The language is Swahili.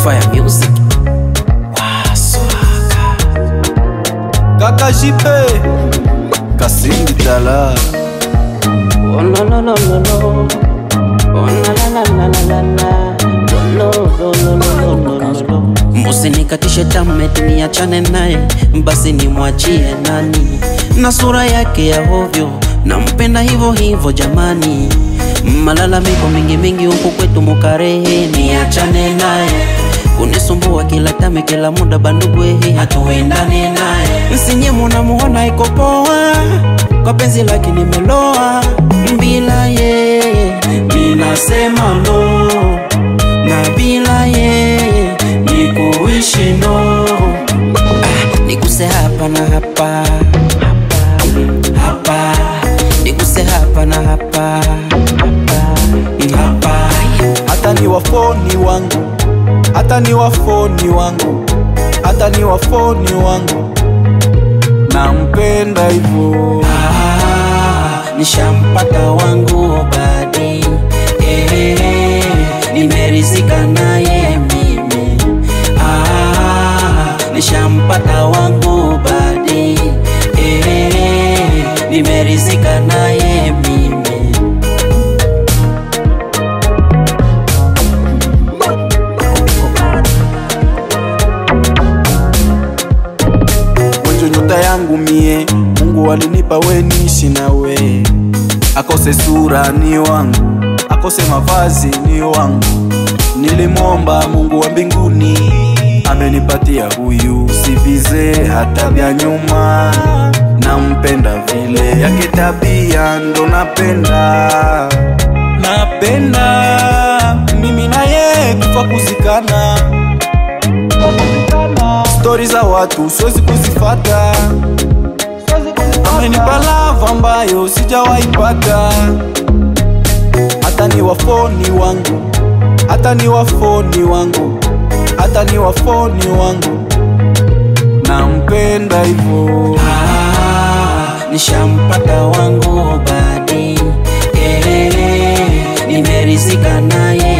Fire music. Waswaka. Kaka Jipe Kasindi Dala. Oh no no no no no. Oh la la la la la la. No no no no no no no. Musinikatishe tamme niachane naye, basi nimwachie nani? Na sura yake ya hovyo, nampenda hivyo hivyo jamani. Malalamiko mingi mingi huku kwetu Mukarehe, niachane naye. Kunisumbua kila tame kila muda bandugwehe, hatuendane naye. Nsinye munamuona iko poa, kwa penzi laki nimeloa. Bila yeye ninasema no, na bila yeye ni kuishi no. Niguse hapa na hapa, hapa niguse hapa na hapa, hapa. Hata ni wafoni wangu, hata ni wafoni wangu, hata ni wafoni wangu, nampenda hivyo. Nishampata wangu badi, nimerizika naye mimi. Nishampata wangu badi, nimerizika naye mimi. Mwenjo nyota yangu mie, Mungu alinipa we niishi nawe. Akose sura ni wangu, akose mavazi ni wangu. Nilimwomba Mungu wa mbinguni, amenipatia huyu. Sivize hata vya nyuma, nampenda vile yake tabia ndo napenda. Napenda mimi na yeye kufa kuzikana. Story za watu siwezi kuzifata, amenipa love ambayo sijawaipata. Hata ni wafoni wangu, hata ni wafoni wangu, hata ni wafoni wangu, nampenda hivyo. Nishampata wangu badi, nimerizika naye